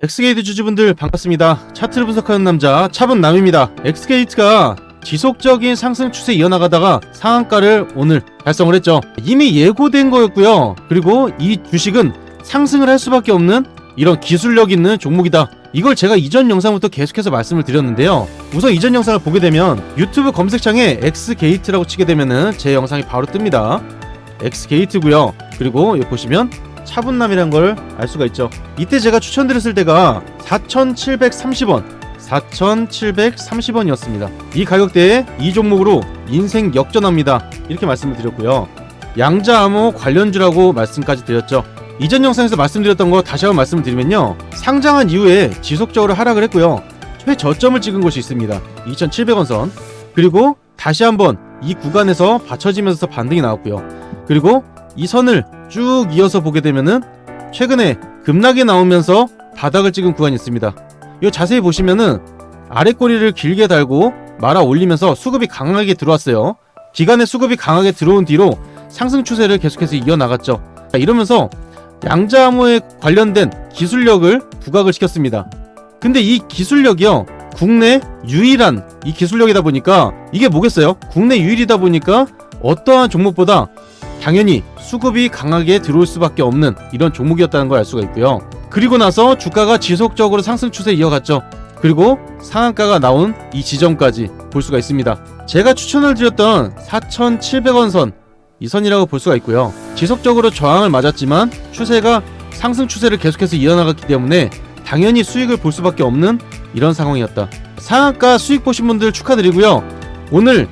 엑스게이트 주주분들 반갑습니다. 차트를 분석하는 남자 차분남입니다. 엑스게이트가 지속적인 상승 추세 이어나가다가 상한가를 오늘 달성을 했죠. 이미 예고된 거였고요. 그리고 이 주식은 상승을 할 수밖에 없는 이런 기술력 있는 종목이다. 이걸 제가 이전 영상부터 계속해서 말씀을 드렸는데요. 우선 이전 영상을 보게 되면 유튜브 검색창에 엑스게이트라고 치게 되면은 제 영상이 바로 뜹니다. 엑스게이트고요. 그리고 여기 보시면 차분남이란 걸 알 수가 있죠. 이때 제가 추천드렸을 때가 4,730원 4,730원이었습니다 이 가격대에 이 종목으로 인생 역전합니다 이렇게 말씀을 드렸고요. 양자암호 관련주라고 말씀까지 드렸죠. 이전 영상에서 말씀드렸던 거 다시 한번 말씀을 드리면요, 상장한 이후에 지속적으로 하락을 했고요, 최저점을 찍은 곳이 있습니다. 2,700원 선. 그리고 다시 한번 이 구간에서 받쳐지면서 반등이 나왔고요. 그리고 이 선을 쭉 이어서 보게 되면은 최근에 급락이 나오면서 바닥을 찍은 구간이 있습니다. 이거 자세히 보시면은 아래 꼬리를 길게 달고 말아 올리면서 수급이 강하게 들어왔어요. 기간에 수급이 강하게 들어온 뒤로 상승 추세를 계속해서 이어나갔죠. 이러면서 양자암호에 관련된 기술력을 부각을 시켰습니다. 근데 이 기술력이요, 국내 유일한 이 기술력이다 보니까 이게 뭐겠어요? 국내 유일이다 보니까 어떠한 종목보다 당연히 수급이 강하게 들어올 수밖에 없는 이런 종목이었다는 걸 알 수가 있고요. 그리고 나서 주가가 지속적으로 상승 추세 이어갔죠. 그리고 상한가가 나온 이 지점까지 볼 수가 있습니다. 제가 추천을 드렸던 4,700원 선, 이 선이라고 볼 수가 있고요. 지속적으로 저항을 맞았지만 추세가 상승 추세를 계속해서 이어나갔기 때문에 당연히 수익을 볼 수밖에 없는 이런 상황이었다. 상한가 수익 보신 분들 축하드리고요. 오늘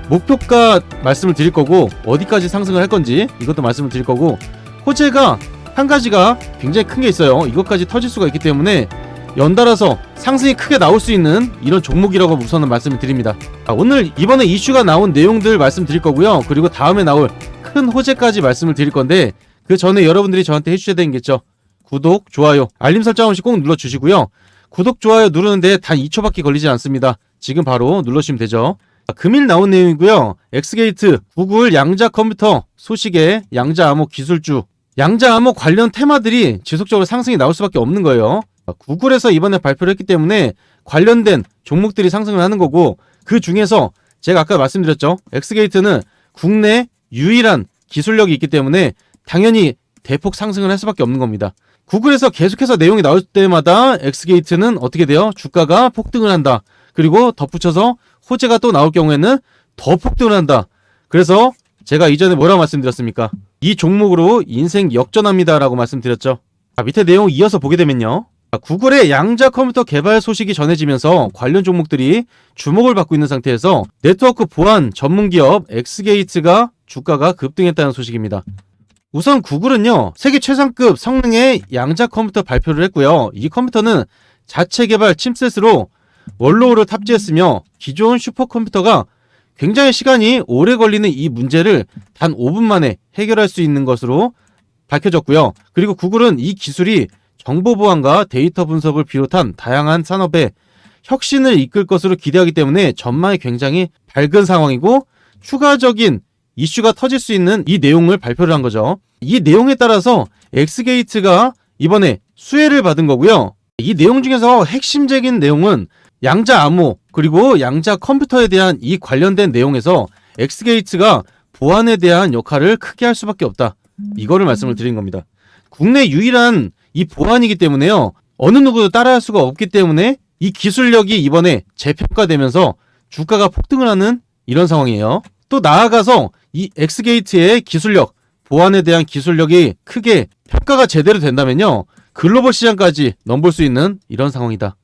목표가 말씀을 드릴 거고, 어디까지 상승을 할 건지 이것도 말씀을 드릴 거고, 호재가 한 가지가 굉장히 큰 게 있어요. 이것까지 터질 수가 있기 때문에 연달아서 상승이 크게 나올 수 있는 이런 종목이라고 우선은 말씀을 드립니다. 오늘 이번에 이슈가 나온 내용들 말씀드릴 거고요. 그리고 다음에 나올 큰 호재까지 말씀을 드릴 건데, 그 전에 여러분들이 저한테 해주셔야 되는 게 있죠. 구독, 좋아요, 알림 설정 한 번씩 꼭 눌러주시고요. 구독, 좋아요 누르는데 단 2초밖에 걸리지 않습니다. 지금 바로 눌러주시면 되죠. 금일 나온 내용이고요. 엑스게이트, 구글 양자 컴퓨터 소식에 양자암호 기술주, 양자암호 관련 테마들이 지속적으로 상승이 나올 수밖에 없는 거예요. 구글에서 이번에 발표를 했기 때문에 관련된 종목들이 상승을 하는 거고, 그 중에서 제가 아까 말씀드렸죠, 엑스게이트는 국내 유일한 기술력이 있기 때문에 당연히 대폭 상승을 할 수밖에 없는 겁니다. 구글에서 계속해서 내용이 나올 때마다 엑스게이트는 어떻게 돼요? 주가가 폭등을 한다. 그리고 덧붙여서 호재가 또 나올 경우에는 더 폭등을 한다. 그래서 제가 이전에 뭐라고 말씀드렸습니까? 이 종목으로 인생 역전합니다 라고 말씀드렸죠. 밑에 내용 이어서 보게 되면요, 구글의 양자 컴퓨터 개발 소식이 전해지면서 관련 종목들이 주목을 받고 있는 상태에서 네트워크 보안 전문기업 엑스게이트가 주가가 급등했다는 소식입니다. 우선 구글은요, 세계 최상급 성능의 양자 컴퓨터 발표를 했고요. 이 컴퓨터는 자체 개발 칩셋으로 원로우를 탑재했으며 기존 슈퍼컴퓨터가 굉장히 시간이 오래 걸리는 이 문제를 단 5분 만에 해결할 수 있는 것으로 밝혀졌고요. 그리고 구글은 이 기술이 정보 보안과 데이터 분석을 비롯한 다양한 산업에 혁신을 이끌 것으로 기대하기 때문에 전망이 굉장히 밝은 상황이고, 추가적인 이슈가 터질 수 있는 이 내용을 발표를 한 거죠. 이 내용에 따라서 엑스게이트가 이번에 수혜를 받은 거고요. 이 내용 중에서 핵심적인 내용은 양자암호 그리고 양자 컴퓨터에 대한 이 관련된 내용에서 엑스게이트가 보안에 대한 역할을 크게 할 수밖에 없다, 이거를 말씀을 드린 겁니다. 국내 유일한 이 보안이기 때문에요, 어느 누구도 따라할 수가 없기 때문에 이 기술력이 이번에 재평가되면서 주가가 폭등을 하는 이런 상황이에요. 또 나아가서 이 엑스게이트의 기술력, 보안에 대한 기술력이 크게 평가가 제대로 된다면요, 글로벌 시장까지 넘볼 수 있는 이런 상황이다.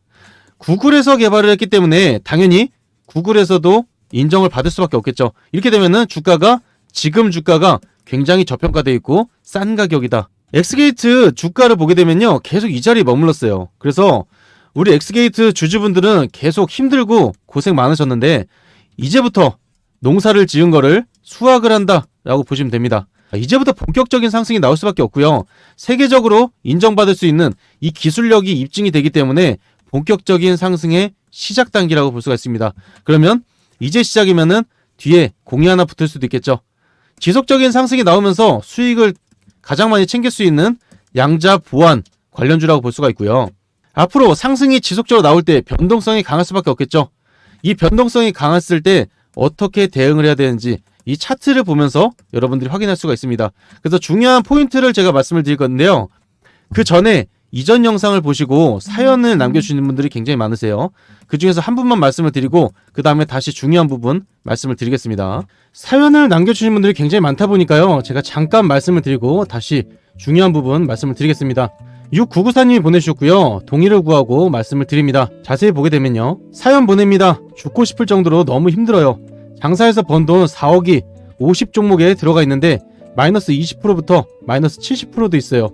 구글에서 개발을 했기 때문에 당연히 구글에서도 인정을 받을 수밖에 없겠죠. 이렇게 되면은 지금 주가가 굉장히 저평가되어 있고 싼 가격이다. 엑스게이트 주가를 보게 되면요, 계속 이 자리에 머물렀어요. 그래서 우리 엑스게이트 주주분들은 계속 힘들고 고생 많으셨는데 이제부터 농사를 지은 거를 수확을 한다 라고 보시면 됩니다. 이제부터 본격적인 상승이 나올 수밖에 없고요. 세계적으로 인정받을 수 있는 이 기술력이 입증이 되기 때문에 본격적인 상승의 시작 단계라고 볼 수가 있습니다. 그러면 이제 시작이면은 뒤에 공이 하나 붙을 수도 있겠죠. 지속적인 상승이 나오면서 수익을 가장 많이 챙길 수 있는 양자 보안 관련주라고 볼 수가 있고요. 앞으로 상승이 지속적으로 나올 때 변동성이 강할 수밖에 없겠죠. 이 변동성이 강했을 때 어떻게 대응을 해야 되는지 이 차트를 보면서 여러분들이 확인할 수가 있습니다. 그래서 중요한 포인트를 제가 말씀을 드릴 건데요. 그 전에 이전 영상을 보시고 사연을 남겨주시는 분들이 굉장히 많으세요. 그 중에서 한 분만 말씀을 드리고 그 다음에 다시 중요한 부분 말씀을 드리겠습니다. 사연을 남겨주시는 분들이 굉장히 많다 보니까요. 제가 잠깐 말씀을 드리고 다시 중요한 부분 말씀을 드리겠습니다. 6994님이 보내주셨고요. 동의를 구하고 말씀을 드립니다. 자세히 보게 되면요. 사연 보냅니다. 죽고 싶을 정도로 너무 힘들어요. 장사에서 번 돈 4억이 50종목에 들어가 있는데 마이너스 20%부터 마이너스 70%도 있어요.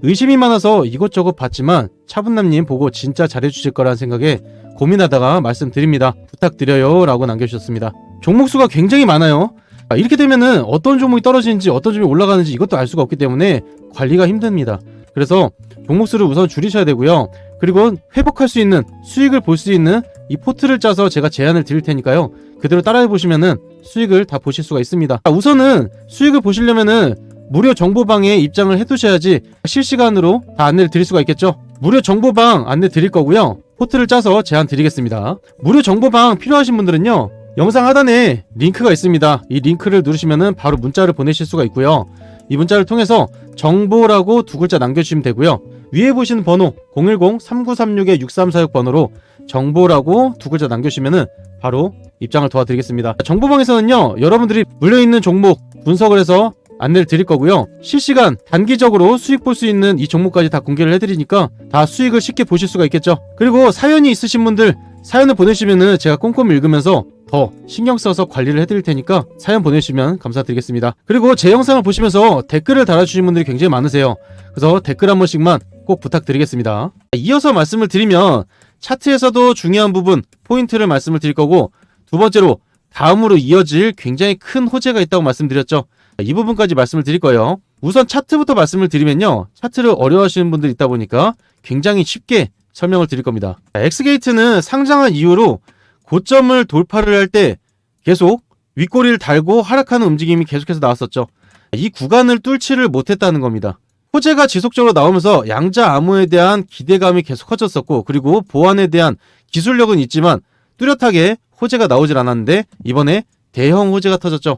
의심이 많아서 이것저것 봤지만 차분남님 보고 진짜 잘해주실 거라는 생각에 고민하다가 말씀드립니다. 부탁드려요 라고 남겨주셨습니다. 종목수가 굉장히 많아요. 이렇게 되면은 어떤 종목이 떨어지는지 어떤 종목이 올라가는지 이것도 알 수가 없기 때문에 관리가 힘듭니다. 그래서 종목수를 우선 줄이셔야 되고요. 그리고 회복할 수 있는 수익을 볼 수 있는 이 포트를 짜서 제가 제안을 드릴 테니까요. 그대로 따라해 보시면은 수익을 다 보실 수가 있습니다. 우선은 수익을 보시려면은 무료 정보방에 입장을 해두셔야지 실시간으로 다 안내를 드릴 수가 있겠죠. 무료 정보방 안내 드릴 거고요. 포트를 짜서 제안 드리겠습니다. 무료 정보방 필요하신 분들은요. 영상 하단에 링크가 있습니다. 이 링크를 누르시면은 바로 문자를 보내실 수가 있고요. 이 문자를 통해서 정보라고 두 글자 남겨주시면 되고요. 위에 보시는 번호 010-3936-6346 번호로 정보라고 두 글자 남겨주시면은 바로 입장을 도와드리겠습니다. 정보방에서는요. 여러분들이 물려있는 종목 분석을 해서 안내를 드릴 거고요. 실시간 단기적으로 수익 볼 수 있는 이 종목까지 다 공개를 해드리니까 다 수익을 쉽게 보실 수가 있겠죠. 그리고 사연이 있으신 분들 사연을 보내주시면은 제가 꼼꼼히 읽으면서 더 신경 써서 관리를 해드릴 테니까 사연 보내주시면 감사드리겠습니다. 그리고 제 영상을 보시면서 댓글을 달아주시는 분들이 굉장히 많으세요. 그래서 댓글 한 번씩만 꼭 부탁드리겠습니다. 이어서 말씀을 드리면 차트에서도 중요한 부분 포인트를 말씀을 드릴 거고 두 번째로 다음으로 이어질 굉장히 큰 호재가 있다고 말씀드렸죠. 이 부분까지 말씀을 드릴 거예요. 우선 차트부터 말씀을 드리면요. 차트를 어려워하시는 분들이 있다 보니까 굉장히 쉽게 설명을 드릴 겁니다. 엑스게이트는 상장한 이후로 고점을 돌파를 할 때 계속 윗꼬리를 달고 하락하는 움직임이 계속해서 나왔었죠. 이 구간을 뚫지를 못했다는 겁니다. 호재가 지속적으로 나오면서 양자 암호에 대한 기대감이 계속 커졌었고 그리고 보안에 대한 기술력은 있지만 뚜렷하게 호재가 나오질 않았는데 이번에 대형 호재가 터졌죠.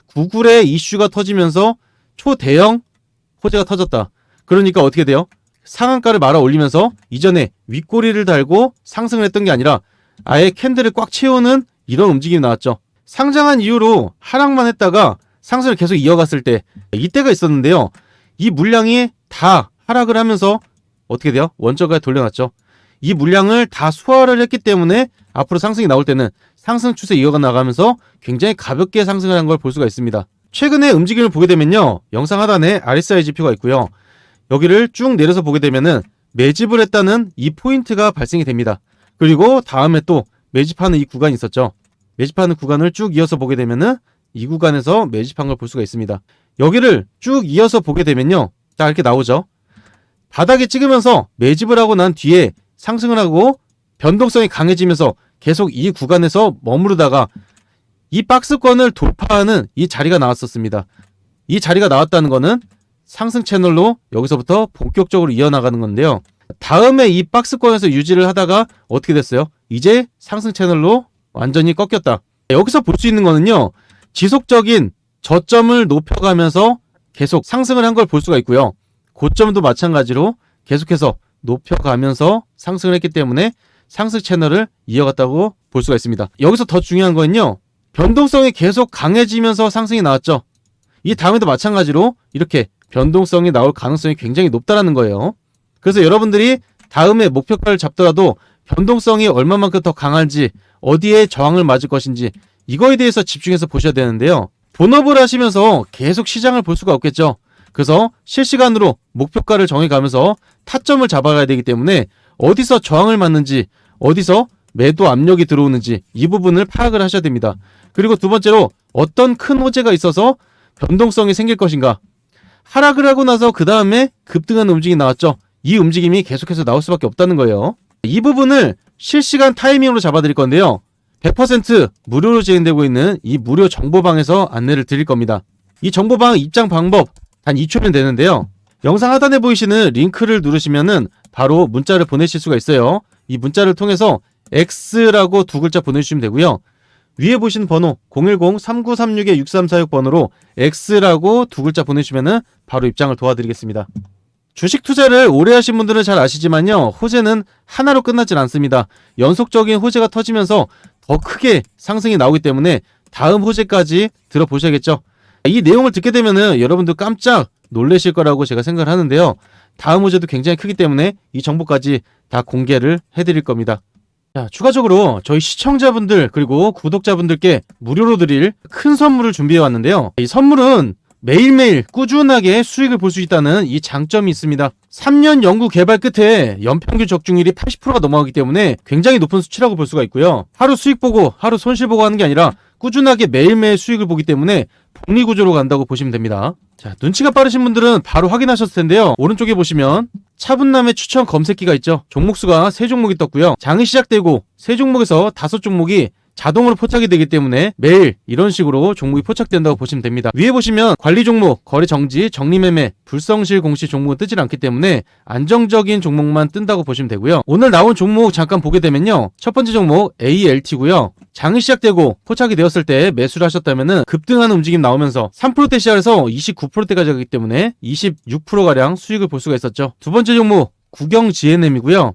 구글의 이슈가 터지면서 초대형 호재가 터졌다. 그러니까 어떻게 돼요? 상한가를 말아 올리면서 이전에 윗꼬리를 달고 상승을 했던 게 아니라 아예 캔들을 꽉 채우는 이런 움직임이 나왔죠. 상장한 이후로 하락만 했다가 상승을 계속 이어갔을 때 이때가 있었는데요. 이 물량이 다 하락을 하면서 어떻게 돼요? 원저가에 돌려놨죠. 이 물량을 다 소화를 했기 때문에 앞으로 상승이 나올 때는 상승 추세 이어가 나가면서 굉장히 가볍게 상승을 한 걸 볼 수가 있습니다. 최근의 움직임을 보게 되면요. 영상 하단에 RSI 지표가 있고요. 여기를 쭉 내려서 보게 되면은 매집을 했다는 이 포인트가 발생이 됩니다. 그리고 다음에 또 매집하는 이 구간이 있었죠. 매집하는 구간을 쭉 이어서 보게 되면은 이 구간에서 매집한 걸 볼 수가 있습니다. 여기를 쭉 이어서 보게 되면요. 자, 이렇게 나오죠. 바닥에 찍으면서 매집을 하고 난 뒤에 상승을 하고 변동성이 강해지면서 계속 이 구간에서 머무르다가 이 박스권을 돌파하는 이 자리가 나왔었습니다. 이 자리가 나왔다는 거는 상승 채널로 여기서부터 본격적으로 이어나가는 건데요. 다음에 이 박스권에서 유지를 하다가 어떻게 됐어요? 이제 상승 채널로 완전히 꺾였다. 여기서 볼 수 있는 거는요. 지속적인 저점을 높여가면서 계속 상승을 한 걸 볼 수가 있고요. 고점도 마찬가지로 계속해서 높여가면서 상승을 했기 때문에 상승 채널을 이어갔다고 볼 수가 있습니다. 여기서 더 중요한 거는요. 변동성이 계속 강해지면서 상승이 나왔죠. 이 다음에도 마찬가지로 이렇게 변동성이 나올 가능성이 굉장히 높다라는 거예요. 그래서 여러분들이 다음에 목표가를 잡더라도 변동성이 얼마만큼 더 강한지 어디에 저항을 맞을 것인지 이거에 대해서 집중해서 보셔야 되는데요. 본업을 하시면서 계속 시장을 볼 수가 없겠죠. 그래서 실시간으로 목표가를 정해가면서 타점을 잡아가야 되기 때문에 어디서 저항을 맞는지 어디서 매도 압력이 들어오는지 이 부분을 파악을 하셔야 됩니다. 그리고 두 번째로 어떤 큰 호재가 있어서 변동성이 생길 것인가. 하락을 하고 나서 그 다음에 급등하는 움직임이 나왔죠. 이 움직임이 계속해서 나올 수밖에 없다는 거예요. 이 부분을 실시간 타이밍으로 잡아드릴 건데요. 100% 무료로 진행되고 있는 이 무료 정보방에서 안내를 드릴 겁니다. 이 정보방 입장 방법 단 2초면 되는데요. 영상 하단에 보이시는 링크를 누르시면은 바로 문자를 보내실 수가 있어요. 이 문자를 통해서 X라고 두 글자 보내주시면 되고요. 위에 보시는 번호 010-3936-6346 번호로 X라고 두 글자 보내주시면 바로 입장을 도와드리겠습니다. 주식 투자를 오래 하신 분들은 잘 아시지만요. 호재는 하나로 끝나질 않습니다. 연속적인 호재가 터지면서 더 크게 상승이 나오기 때문에 다음 호재까지 들어보셔야겠죠. 이 내용을 듣게 되면은 여러분도 깜짝 놀라실 거라고 제가 생각을 하는데요. 다음 호재도 굉장히 크기 때문에 이 정보까지 다 공개를 해드릴 겁니다. 자, 추가적으로 저희 시청자분들 그리고 구독자분들께 무료로 드릴 큰 선물을 준비해 왔는데요. 이 선물은 매일매일 꾸준하게 수익을 볼 수 있다는 이 장점이 있습니다. 3년 연구 개발 끝에 연평균 적중률이 80%가 넘어가기 때문에 굉장히 높은 수치라고 볼 수가 있고요. 하루 수익 보고 하루 손실 보고 하는 게 아니라 꾸준하게 매일매일 수익을 보기 때문에 복리구조로 간다고 보시면 됩니다. 자, 눈치가 빠르신 분들은 바로 확인하셨을 텐데요. 오른쪽에 보시면 차분남의 추천 검색기가 있죠. 종목수가 3종목이 떴고요. 장이 시작되고 3종목에서 5종목이 자동으로 포착이 되기 때문에 매일 이런 식으로 종목이 포착된다고 보시면 됩니다. 위에 보시면 관리 종목, 거래 정지, 정리매매, 불성실 공시 종목은 뜨질 않기 때문에 안정적인 종목만 뜬다고 보시면 되고요. 오늘 나온 종목 잠깐 보게 되면요. 첫 번째 종목 ALT고요. 장이 시작되고 포착이 되었을 때 매수를 하셨다면 급등하는 움직임 나오면서 3%대 시작해서 29%대까지 가기 때문에 26%가량 수익을 볼 수가 있었죠. 두 번째 종목 국영 GNM이고요.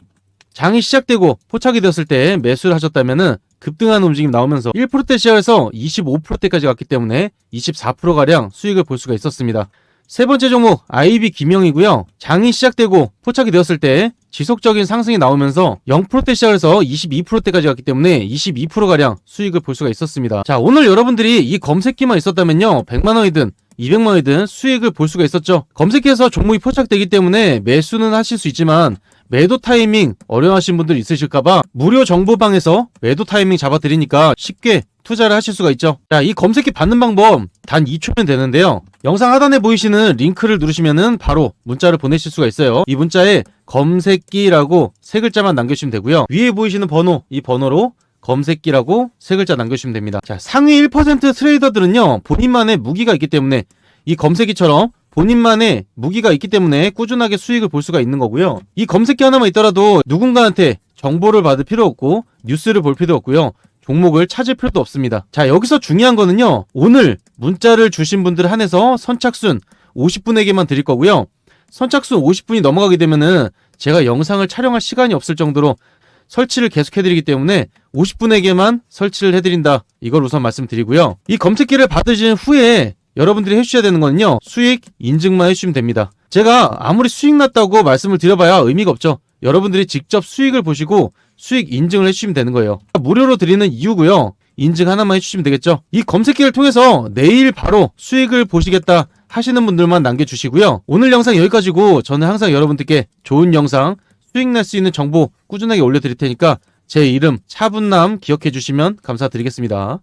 장이 시작되고 포착이 되었을 때 매수를 하셨다면 급등하는 움직임 나오면서 1%대 시작해서 25%대까지 갔기 때문에 24%가량 수익을 볼 수가 있었습니다. 세 번째 종목 IB 김영이고요. 장이 시작되고 포착이 되었을 때 지속적인 상승이 나오면서 0%대 시작해서 22%대까지 갔기 때문에 22%가량 수익을 볼 수가 있었습니다. 자, 오늘 여러분들이 이 검색기만 있었다면요. 100만원이든 200만원이든 수익을 볼 수가 있었죠. 검색해서 종목이 포착되기 때문에 매수는 하실 수 있지만 매도 타이밍 어려워하신 분들 있으실까봐 무료 정보방에서 매도 타이밍 잡아드리니까 쉽게 투자를 하실 수가 있죠. 자, 이 검색기 받는 방법 단 2초면 되는데요. 영상 하단에 보이시는 링크를 누르시면은 바로 문자를 보내실 수가 있어요. 이 문자에 검색기라고 3글자만 남겨주시면 되고요. 위에 보이시는 번호, 이 번호로 검색기라고 3글자 남겨주시면 됩니다. 자, 상위 1% 트레이더들은요, 본인만의 무기가 있기 때문에 이 검색기처럼 본인만의 무기가 있기 때문에 꾸준하게 수익을 볼 수가 있는 거고요. 이 검색기 하나만 있더라도 누군가한테 정보를 받을 필요 없고 뉴스를 볼 필요 없고요. 종목을 찾을 필요도 없습니다. 자, 여기서 중요한 거는요. 오늘 문자를 주신 분들 한해서 선착순 50분에게만 드릴 거고요. 선착순 50분이 넘어가게 되면은 제가 영상을 촬영할 시간이 없을 정도로 설치를 계속 해드리기 때문에 50분에게만 설치를 해드린다. 이걸 우선 말씀드리고요. 이 검색기를 받으신 후에 여러분들이 해주셔야 되는 거는요. 수익 인증만 해주시면 됩니다. 제가 아무리 수익 났다고 말씀을 드려봐야 의미가 없죠. 여러분들이 직접 수익을 보시고 수익 인증을 해주시면 되는 거예요. 무료로 드리는 이유고요. 인증 하나만 해주시면 되겠죠. 이 검색기를 통해서 내일 바로 수익을 보시겠다 하시는 분들만 남겨주시고요. 오늘 영상 여기까지고 저는 항상 여러분들께 좋은 영상, 수익 날 수 있는 정보 꾸준하게 올려드릴 테니까 제 이름 차분남 기억해 주시면 감사드리겠습니다.